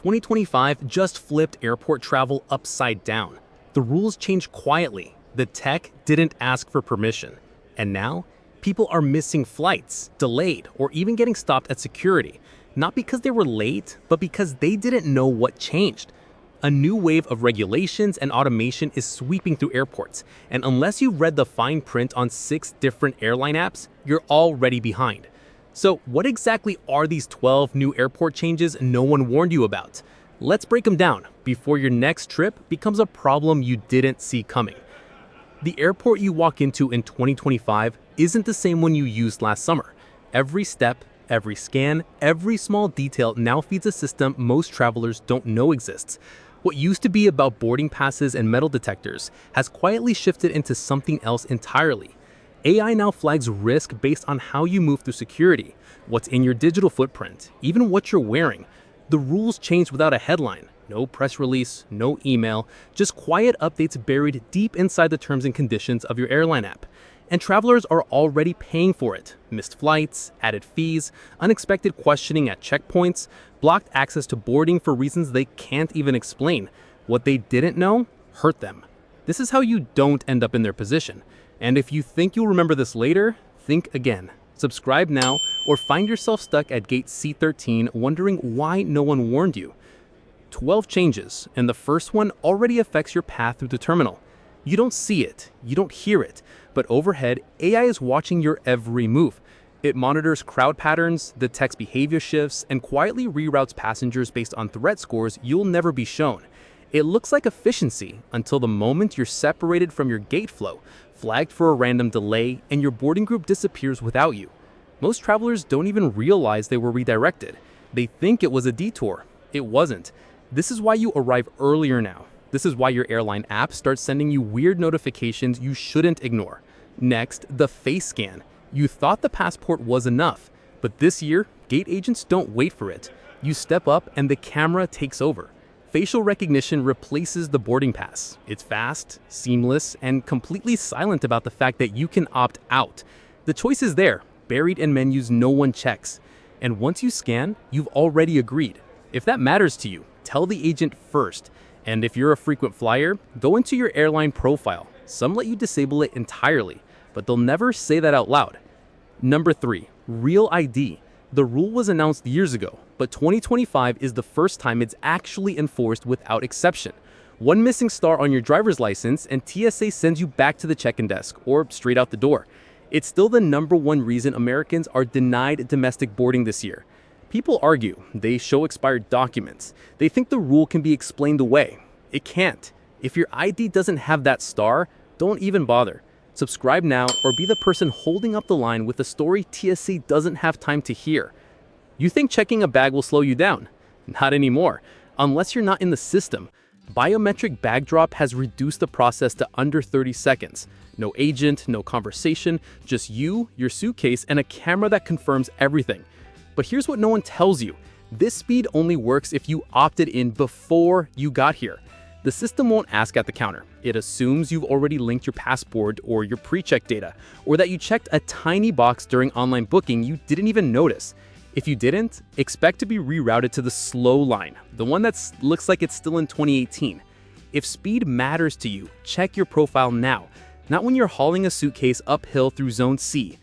2025 just flipped airport travel upside down. The rules changed quietly. The tech didn't ask for permission. And now, people are missing flights, delayed, or even getting stopped at security. Not because they were late, but because they didn't know what changed. A new wave of regulations and automation is sweeping through airports, and unless you've read the fine print on 6 different airline apps, you're already behind. So what exactly are these 12 new airport changes no one warned you about? Let's break them down before your next trip becomes a problem you didn't see coming. The airport you walk into in 2025 isn't the same one you used last summer. Every step, every scan, every small detail now feeds a system most travelers don't know exists. What used to be about boarding passes and metal detectors has quietly shifted into something else entirely. AI now flags risk based on how you move through security, what's in your digital footprint, even what you're wearing. The rules changed without a headline. No press release, no email, just quiet updates buried deep inside the terms and conditions of your airline app. And travelers are already paying for it. Missed flights, added fees, unexpected questioning at checkpoints, blocked access to boarding for reasons they can't even explain. What they didn't know hurt them. This is how you don't end up in their position. And if you think you'll remember this later, think again. Subscribe now or find yourself stuck at gate C13 wondering why no one warned you. 12 changes, and the first one already affects your path through the terminal. You don't see it, you don't hear it, but overhead, AI is watching your every move. It monitors crowd patterns, detects behavior shifts, and quietly reroutes passengers based on threat scores you'll never be shown. It looks like efficiency until the moment you're separated from your gate flow, flagged for a random delay, and your boarding group disappears without you. Most travelers don't even realize they were redirected. They think it was a detour. It wasn't. This is why you arrive earlier now. This is why your airline app starts sending you weird notifications you shouldn't ignore. Next, the face scan. You thought the passport was enough, but this year, gate agents don't wait for it. You step up and the camera takes over. Facial recognition replaces the boarding pass. It's fast, seamless, and completely silent about the fact that you can opt out. The choice is there, buried in menus no one checks. And once you scan, you've already agreed. If that matters to you, tell the agent first. And if you're a frequent flyer, go into your airline profile. Some let you disable it entirely, but they'll never say that out loud. Number 3, Real ID. The rule was announced years ago, but 2025 is the first time it's actually enforced without exception. One missing star on your driver's license and TSA sends you back to the check-in desk or straight out the door. It's still the #1 reason Americans are denied domestic boarding this year. People argue, they show expired documents. They think the rule can be explained away. It can't. If your ID doesn't have that star, don't even bother. Subscribe now or be the person holding up the line with a story TSA doesn't have time to hear. You think checking a bag will slow you down? Not anymore, unless you're not in the system. Biometric bag drop has reduced the process to under 30 seconds. No agent, no conversation, just you, your suitcase, and a camera that confirms everything. But here's what no one tells you. This speed only works if you opted in before you got here. The system won't ask at the counter. It assumes you've already linked your passport or your pre-check data, or that you checked a tiny box during online booking you didn't even notice. If you didn't, expect to be rerouted to the slow line, the one that looks like it's still in 2018. If speed matters to you, check your profile now, not when you're hauling a suitcase uphill through Zone C.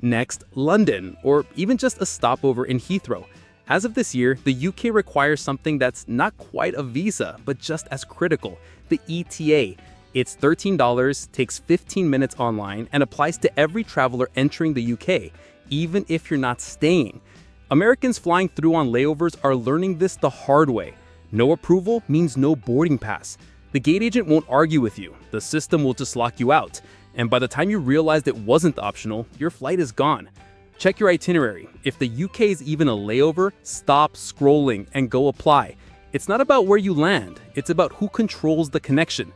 Next, London, or even just a stopover in Heathrow. As of this year, the UK requires something that's not quite a visa, but just as critical, the ETA. It's $13, takes 15 minutes online, and applies to every traveler entering the UK, even if you're not staying. Americans flying through on layovers are learning this the hard way. No approval means no boarding pass. The gate agent won't argue with you. The system will just lock you out. And by the time you realized it wasn't optional, your flight is gone. Check your itinerary. If the UK is even a layover, stop scrolling and go apply. It's not about where you land, it's about who controls the connection.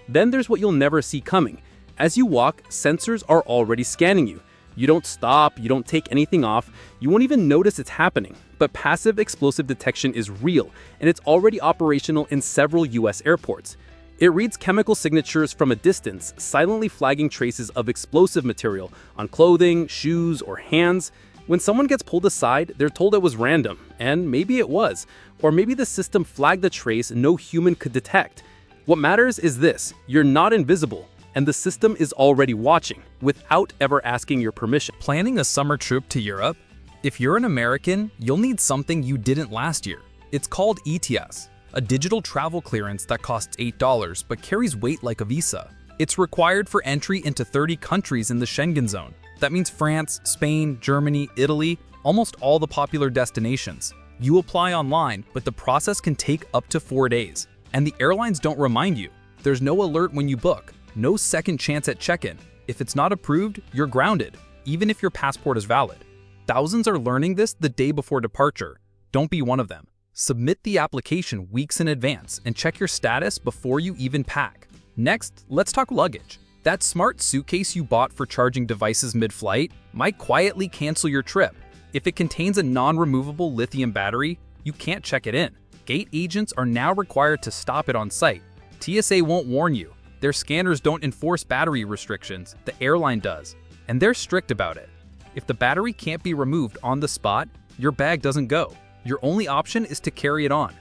Then there's what you'll never see coming. As you walk, sensors are already scanning you. You don't stop, you don't take anything off, you won't even notice it's happening. But passive explosive detection is real, and it's already operational in several US airports. It reads chemical signatures from a distance, silently flagging traces of explosive material on clothing, shoes, or hands. When someone gets pulled aside, they're told it was random, and maybe it was, Or maybe the system flagged a trace no human could detect. What matters is this: you're not invisible, and the system is already watching, without ever asking your permission. Planning a summer trip to Europe? If you're an American, you'll need something you didn't last year. It's called ETS, a digital travel clearance that costs $8 but carries weight like a visa. It's required for entry into 30 countries in the Schengen zone. That means France, Spain, Germany, Italy, almost all the popular destinations. You apply online, but the process can take up to 4 days. And the airlines don't remind you. There's no alert when you book, no second chance at check-in. If it's not approved, you're grounded, even if your passport is valid. Thousands are learning this the day before departure. Don't be one of them. Submit the application weeks in advance and check your status before you even pack. Next, let's talk luggage. That smart suitcase you bought for charging devices mid-flight might quietly cancel your trip. If it contains a non-removable lithium battery, you can't check it in. Gate agents are now required to stop it on site. TSA won't warn you. Their scanners don't enforce battery restrictions, the airline does, and they're strict about it. If the battery can't be removed on the spot, your bag doesn't go. Your only option is to carry it on.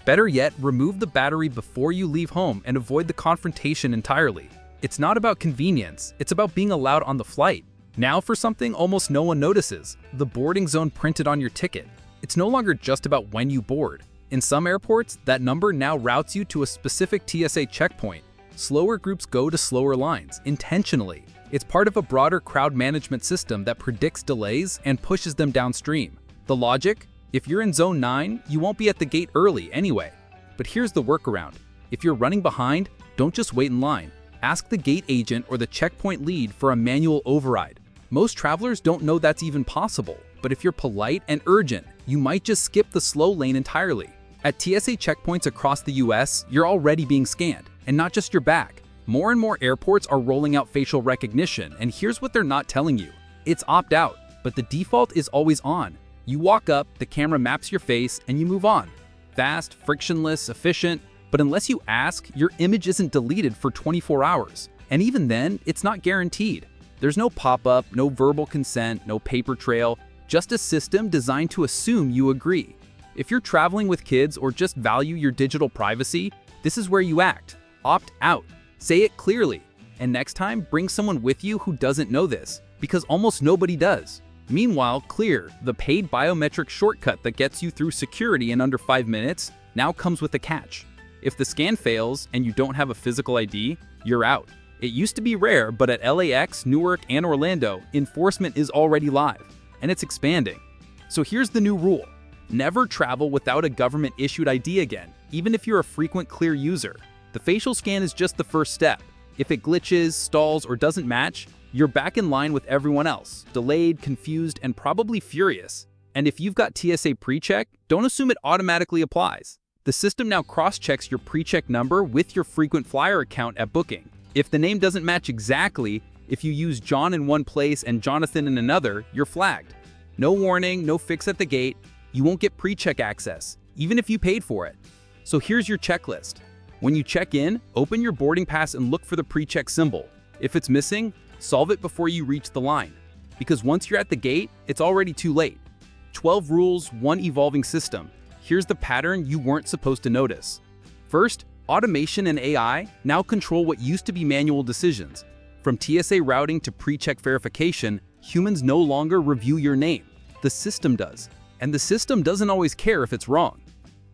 Better yet, remove the battery before you leave home and avoid the confrontation entirely. It's not about convenience, it's about being allowed on the flight. Now for something almost no one notices: the boarding zone printed on your ticket. It's no longer just about when you board. In some airports, that number now routes you to a specific TSA checkpoint. Slower groups go to slower lines, intentionally. It's part of a broader crowd management system that predicts delays and pushes them downstream. The logic? If you're in Zone 9, you won't be at the gate early anyway. But here's the workaround. If you're running behind, don't just wait in line. Ask the gate agent or the checkpoint lead for a manual override. Most travelers don't know that's even possible, but if you're polite and urgent, you might just skip the slow lane entirely. At TSA checkpoints across the US, you're already being scanned, and not just your bag. More and more airports are rolling out facial recognition, and here's what they're not telling you. It's opt-out, but the default is always on. You walk up, the camera maps your face, and you move on. Fast, frictionless, efficient, but unless you ask, your image isn't deleted for 24 hours. And even then, it's not guaranteed. There's no pop-up, no verbal consent, no paper trail, just a system designed to assume you agree. If you're traveling with kids or just value your digital privacy, this is where you act. Opt out. Say it clearly. And next time, bring someone with you who doesn't know this, because almost nobody does. Meanwhile, Clear, the paid biometric shortcut that gets you through security in under 5 minutes, now comes with a catch. If the scan fails and you don't have a physical ID, you're out. It used to be rare, but at LAX, Newark, and Orlando, enforcement is already live, and it's expanding. So here's the new rule. Never travel without a government-issued ID again, even if you're a frequent Clear user. The facial scan is just the first step. If it glitches, stalls, or doesn't match, you're back in line with everyone else, delayed, confused, and probably furious. And if you've got TSA PreCheck, don't assume it automatically applies. The system now cross-checks your PreCheck number with your frequent flyer account at booking. If the name doesn't match exactly, if you use John in one place and Jonathan in another, you're flagged. No warning, no fix at the gate. You won't get PreCheck access, even if you paid for it. So here's your checklist. When you check in, open your boarding pass and look for the PreCheck symbol. If it's missing, solve it before you reach the line. Because once you're at the gate, it's already too late. 12 rules, one evolving system. Here's the pattern you weren't supposed to notice. First, automation and AI now control what used to be manual decisions. From TSA routing to PreCheck verification, humans no longer review your name. The system does. And the system doesn't always care if it's wrong.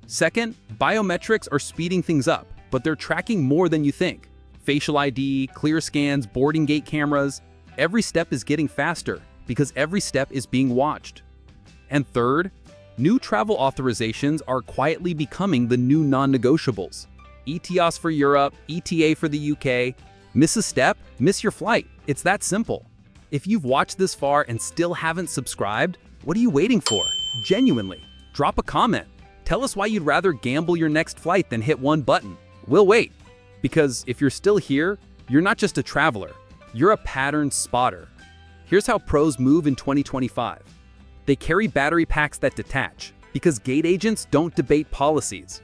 Second, biometrics are speeding things up, but they're tracking more than you think. Facial ID, clear scans, boarding gate cameras. Every step is getting faster because every step is being watched. And third, new travel authorizations are quietly becoming the new non-negotiables. ETIAS for Europe, ETA for the UK. Miss a step, miss your flight. It's that simple. If you've watched this far and still haven't subscribed, what are you waiting for? Genuinely, drop a comment. Tell us why you'd rather gamble your next flight than hit one button. We'll wait. Because if you're still here, you're not just a traveler, you're a pattern spotter. Here's how pros move in 2025. They carry battery packs that detach, because gate agents don't debate policies.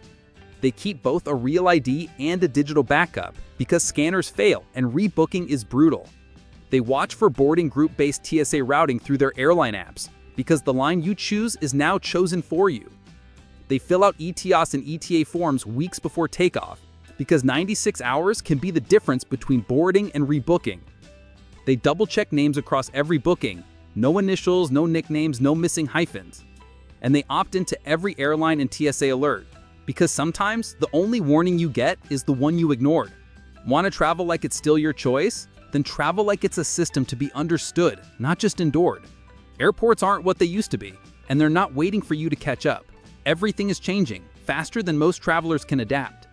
They keep both a real ID and a digital backup, because scanners fail and rebooking is brutal. They watch for boarding group-based TSA routing through their airline apps, because the line you choose is now chosen for you. They They fill out ETIAS and ETA forms weeks before takeoff because 96 hours can be the difference between boarding and rebooking. They double-check names across every booking, no initials, no nicknames, no missing hyphens. And they opt into every airline and TSA alert because sometimes the only warning you get is the one you ignored. Want to travel like it's still your choice? Then travel like it's a system to be understood, not just endured. Airports aren't what they used to be, and they're not waiting for you to catch up. Everything is changing, faster than most travelers can adapt.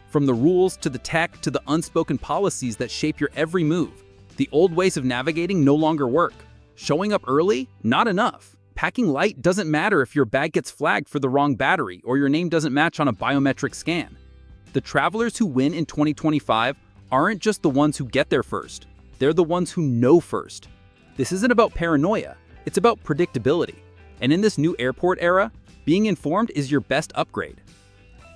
From the rules to the tech to the unspoken policies that shape your every move, the old ways of navigating no longer work. Showing up early? Not enough. Packing light doesn't matter if your bag gets flagged for the wrong battery or your name doesn't match on a biometric scan. The travelers who win in 2025 aren't just the ones who get there first. They're the ones who know first. This isn't about paranoia. It's about predictability. And in this new airport era, being informed is your best upgrade.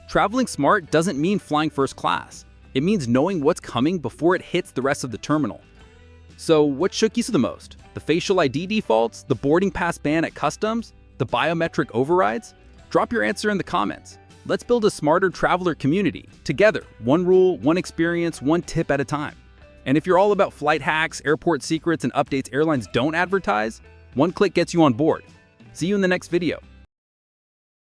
Traveling smart doesn't mean flying first class. It means knowing what's coming before it hits the rest of the terminal. So what shook you the most? The facial ID defaults? The boarding pass ban at customs? The biometric overrides? Drop your answer in the comments. Let's build a smarter traveler community. Together, one rule, one experience, one tip at a time. And if you're all about flight hacks, airport secrets, and updates airlines don't advertise, one click gets you on board. See you in the next video.